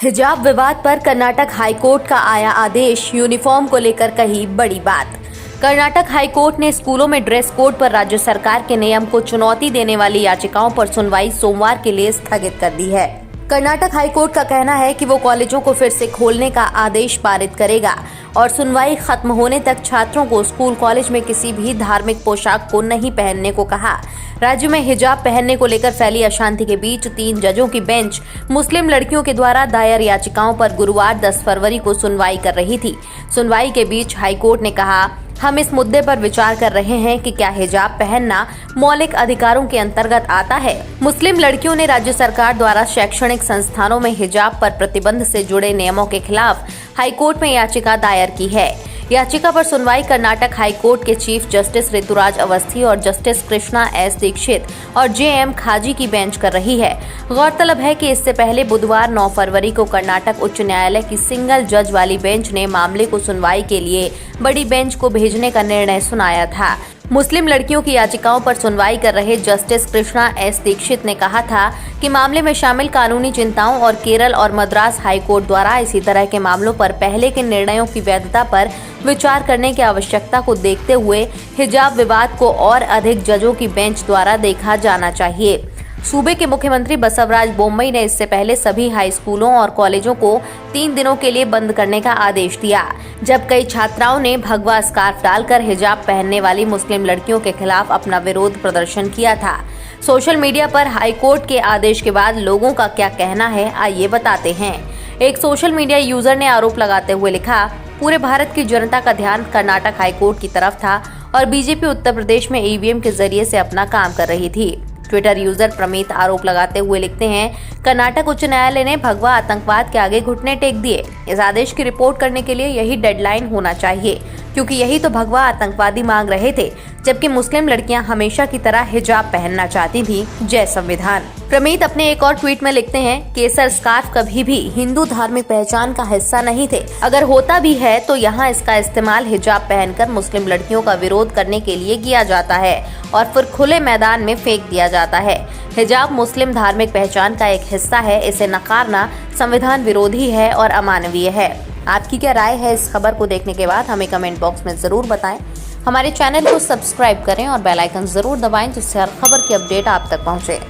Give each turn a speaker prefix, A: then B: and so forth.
A: हिजाब विवाद पर कर्नाटक हाईकोर्ट का आया आदेश। यूनिफॉर्म को लेकर कही बड़ी बात। कर्नाटक हाईकोर्ट ने स्कूलों में ड्रेस कोड पर राज्य सरकार के नियम को चुनौती देने वाली याचिकाओं पर सुनवाई सोमवार के लिए स्थगित कर दी है। कर्नाटक हाईकोर्ट का कहना है कि वो कॉलेजों को फिर से खोलने का आदेश पारित करेगा और सुनवाई खत्म होने तक छात्रों को स्कूल कॉलेज में किसी भी धार्मिक पोशाक को नहीं पहनने को कहा। राज्य में हिजाब पहनने को लेकर फैली अशांति के बीच 3 जजों की बेंच मुस्लिम लड़कियों के द्वारा दायर याचिकाओं पर गुरुवार 10 फरवरी को सुनवाई कर रही थी। सुनवाई के बीच हाईकोर्ट ने कहा, हम इस मुद्दे पर विचार कर रहे हैं कि क्या हिजाब पहनना मौलिक अधिकारों के अंतर्गत आता है। मुस्लिम लड़कियों ने राज्य सरकार द्वारा शैक्षणिक संस्थानों में हिजाब पर प्रतिबंध से जुड़े नियमों के खिलाफ हाईकोर्ट में याचिका दायर की है। याचिका पर सुनवाई कर्नाटक हाईकोर्ट के चीफ जस्टिस ऋतुराज अवस्थी और जस्टिस कृष्णा एस दीक्षित और जे.एम. खाजी की बेंच कर रही है। गौरतलब है कि इससे पहले बुधवार 9 फरवरी को कर्नाटक उच्च न्यायालय की सिंगल जज वाली बेंच ने मामले को सुनवाई के लिए बड़ी बेंच को भेजने का निर्णय सुनाया था। मुस्लिम लड़कियों की याचिकाओं पर सुनवाई कर रहे जस्टिस कृष्णा एस दीक्षित ने कहा था कि मामले में शामिल कानूनी चिंताओं और केरल और मद्रास हाईकोर्ट द्वारा इसी तरह के मामलों पर पहले के निर्णयों की वैधता पर विचार करने की आवश्यकता को देखते हुए हिजाब विवाद को और अधिक जजों की बेंच द्वारा देखा जाना चाहिए। सूबे के मुख्यमंत्री बसवराज बोम्मई ने इससे पहले सभी हाई स्कूलों और कॉलेजों को 3 दिनों के लिए बंद करने का आदेश दिया, जब कई छात्राओं ने भगवा स्कार्फ डालकर हिजाब पहनने वाली मुस्लिम लड़कियों के खिलाफ अपना विरोध प्रदर्शन किया था। सोशल मीडिया पर हाईकोर्ट के आदेश के बाद लोगों का क्या कहना है, आइए बताते हैं। एक सोशल मीडिया यूजर ने आरोप लगाते हुए लिखा, पूरे भारत की जनता का ध्यान कर्नाटक हाईकोर्ट की तरफ था और बीजेपी उत्तर प्रदेश में ईवीएम के जरिए से अपना काम कर रही थी। ट्विटर यूजर प्रमीत आरोप लगाते हुए लिखते हैं, कर्नाटक उच्च न्यायालय ने भगवा आतंकवाद के आगे घुटने टेक दिए। इस आदेश की रिपोर्ट करने के लिए यही डेडलाइन होना चाहिए, क्योंकि यही तो भगवा आतंकवादी मांग रहे थे, जबकि मुस्लिम लड़कियां हमेशा की तरह हिजाब पहनना चाहती थी। जय संविधान। प्रमीत अपने एक और ट्वीट में लिखते हैं, केसर स्कार्फ कभी भी हिंदू धार्मिक पहचान का हिस्सा नहीं थे। अगर होता भी है तो यहाँ इसका इस्तेमाल हिजाब पहनकर मुस्लिम लड़कियों का विरोध करने के लिए किया जाता है और फिर खुले मैदान में फेंक दिया जाता है। हिजाब मुस्लिम धार्मिक पहचान का एक हिस्सा है, इसे नकारना संविधान विरोधी है और अमानवीय है। आपकी क्या राय है इस खबर को देखने के बाद, हमें कमेंट बॉक्स में जरूर बताएं। हमारे चैनल को सब्सक्राइब करें और बेल आइकन जरूर दबाएं, जिससे हर खबर की अपडेट आप तक पहुंचे।